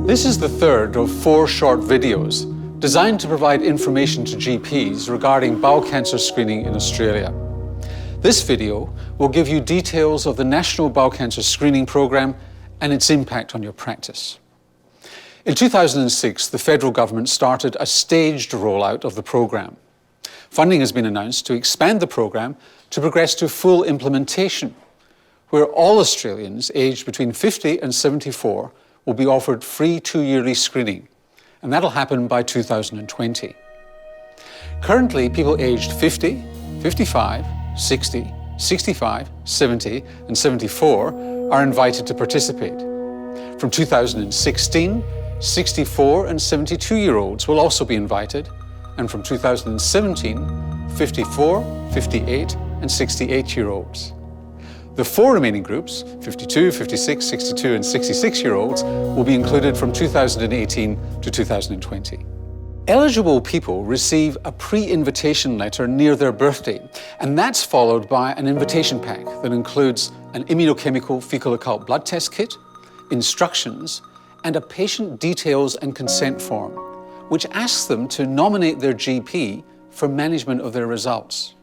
This is the third of 4 short videos designed to provide information to GPs regarding bowel cancer screening in Australia. This video will give you details of the National Bowel Cancer Screening Programme and its impact on your practice. In 2006, the federal government started a staged rollout of the programme. Funding has been announced to expand the programme to progress to full implementation, where all Australians aged between 50 and 74 will be offered free 2-yearly screening, and that'll happen by 2020. Currently, people aged 50, 55, 60, 65, 70 and 74 are invited to participate. From 2016, 64 and 72-year-olds will also be invited, and from 2017, 54, 58 and 68-year-olds. The 4 remaining groups, 52, 56, 62 and 66-year-olds, will be included from 2018 to 2020. Eligible people receive a pre-invitation letter near their birthday, and that's followed by an invitation pack that includes an immunochemical fecal occult blood test kit, instructions, and a patient details and consent form, which asks them to nominate their GP for management of their results.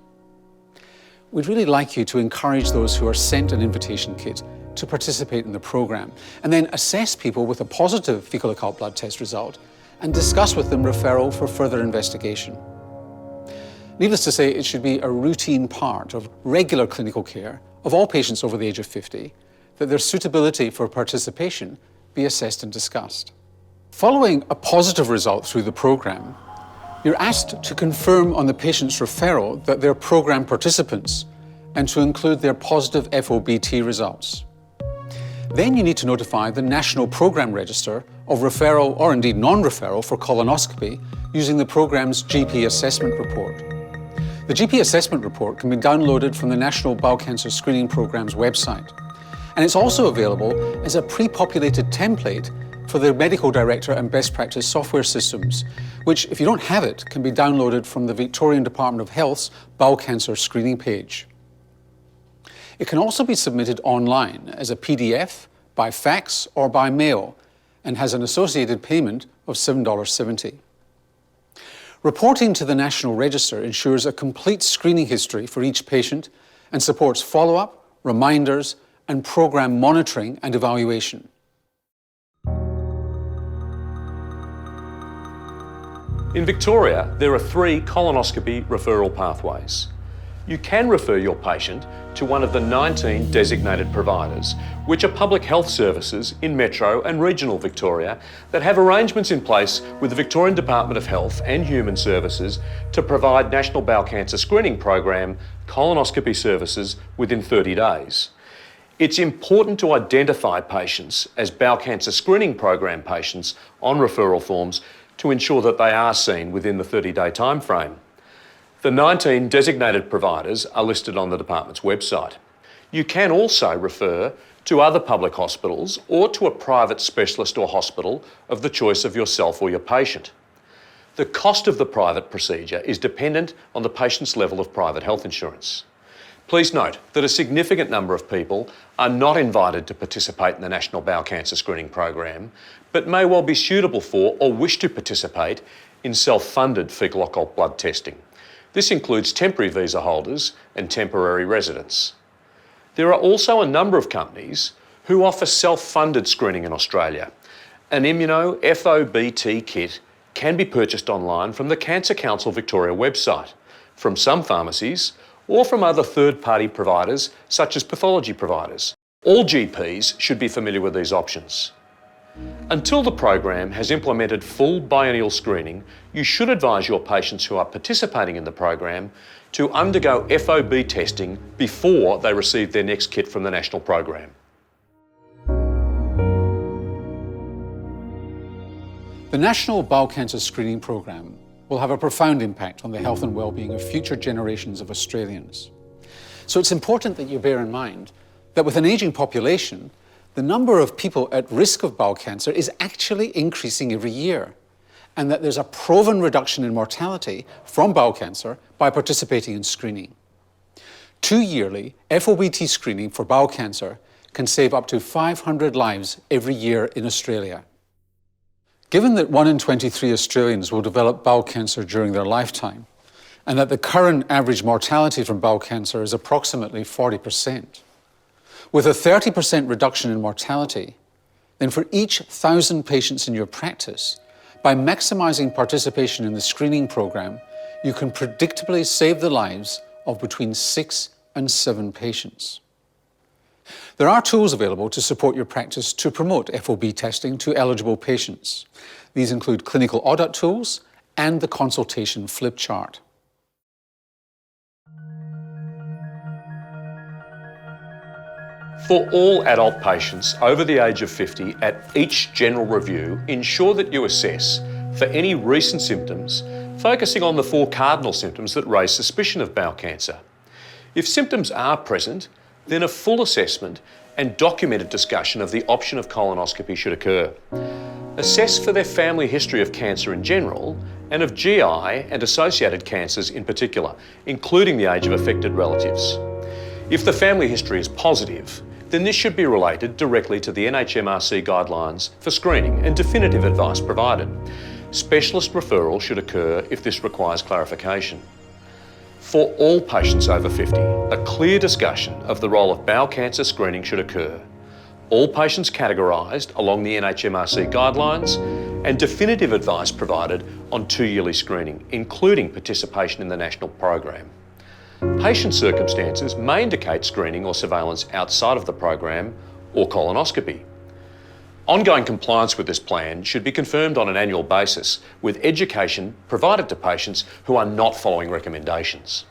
We'd really like you to encourage those who are sent an invitation kit to participate in the programme, and then assess people with a positive fecal occult blood test result and discuss with them referral for further investigation. Needless to say, it should be a routine part of regular clinical care of all patients over the age of 50 that their suitability for participation be assessed and discussed. Following a positive result through the programme, you're asked to confirm on the patient's referral that they're programme participants and to include their positive FOBT results. Then you need to notify the National Programme Register of referral or indeed non-referral for colonoscopy using the programme's GP assessment report. The GP assessment report can be downloaded from the National Bowel Cancer Screening Programme's website, and it's also available as a pre-populated template for the medical director and best practice software systems, which, if you don't have it, can be downloaded from the Victorian Department of Health's bowel cancer screening page. It can also be submitted online as a PDF, by fax or by mail, and has an associated payment of $7.70. Reporting to the National Register ensures a complete screening history for each patient and supports follow-up, reminders, and programme monitoring and evaluation. In Victoria, there are 3 colonoscopy referral pathways. You can refer your patient to one of the 19 designated providers, which are public health services in Metro and regional Victoria that have arrangements in place with the Victorian Department of Health and Human Services to provide National Bowel Cancer Screening Program colonoscopy services within 30 days. It's important to identify patients as Bowel Cancer Screening Program patients on referral forms to ensure that they are seen within the 30-day timeframe. The 19 designated providers are listed on the department's website. You can also refer to other public hospitals or to a private specialist or hospital of the choice of yourself or your patient. The cost of the private procedure is dependent on the patient's level of private health insurance. Please note that a significant number of people are not invited to participate in the National Bowel Cancer Screening Program, but may well be suitable for or wish to participate in self-funded fecal occult blood testing. This includes temporary visa holders and temporary residents. There are also a number of companies who offer self-funded screening in Australia. An immuno FOBT kit can be purchased online from the Cancer Council Victoria website, from some pharmacies, or from other third-party providers such as pathology providers. All GPs should be familiar with these options. Until the program has implemented full biennial screening, you should advise your patients who are participating in the program to undergo FOB testing before they receive their next kit from the national program. The National Bowel Cancer Screening Programme will have a profound impact on the health and well-being of future generations of Australians. So it's important that you bear in mind that with an ageing population, the number of people at risk of bowel cancer is actually increasing every year, and that there's a proven reduction in mortality from bowel cancer by participating in screening. 2-yearly FOBT screening for bowel cancer can save up to 500 lives every year in Australia. Given that 1 in 23 Australians will develop bowel cancer during their lifetime, and that the current average mortality from bowel cancer is approximately 40%, with a 30% reduction in mortality, then for each 1,000 patients in your practice, by maximising participation in the screening programme, you can predictably save the lives of between 6 and 7 patients. There are tools available to support your practice to promote FOB testing to eligible patients. These include clinical audit tools and the consultation flip chart. For all adult patients over the age of 50, at each general review, ensure that you assess for any recent symptoms, focusing on the 4 cardinal symptoms that raise suspicion of bowel cancer. If symptoms are present, then a full assessment and documented discussion of the option of colonoscopy should occur. Assess for their family history of cancer in general and of GI and associated cancers in particular, including the age of affected relatives. If the family history is positive, then this should be related directly to the NHMRC guidelines for screening and definitive advice provided. Specialist referral should occur if this requires clarification. For all patients over 50, a clear discussion of the role of bowel cancer screening should occur. All patients categorised along the NHMRC guidelines and definitive advice provided on 2-yearly screening, including participation in the national program. Patient circumstances may indicate screening or surveillance outside of the program or colonoscopy. Ongoing compliance with this plan should be confirmed on an annual basis with education provided to patients who are not following recommendations.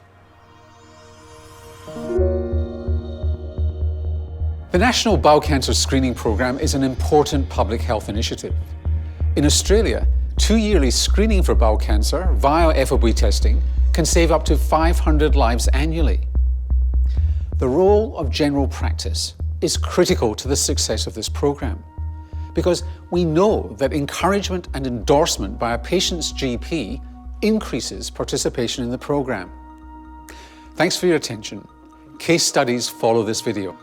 The National Bowel Cancer Screening Programme is an important public health initiative. In Australia, 2-yearly screening for bowel cancer via FOB testing can save up to 500 lives annually. The role of general practice is critical to the success of this programme, because we know that encouragement and endorsement by a patient's GP increases participation in the programme. Thanks for your attention. Case studies follow this video.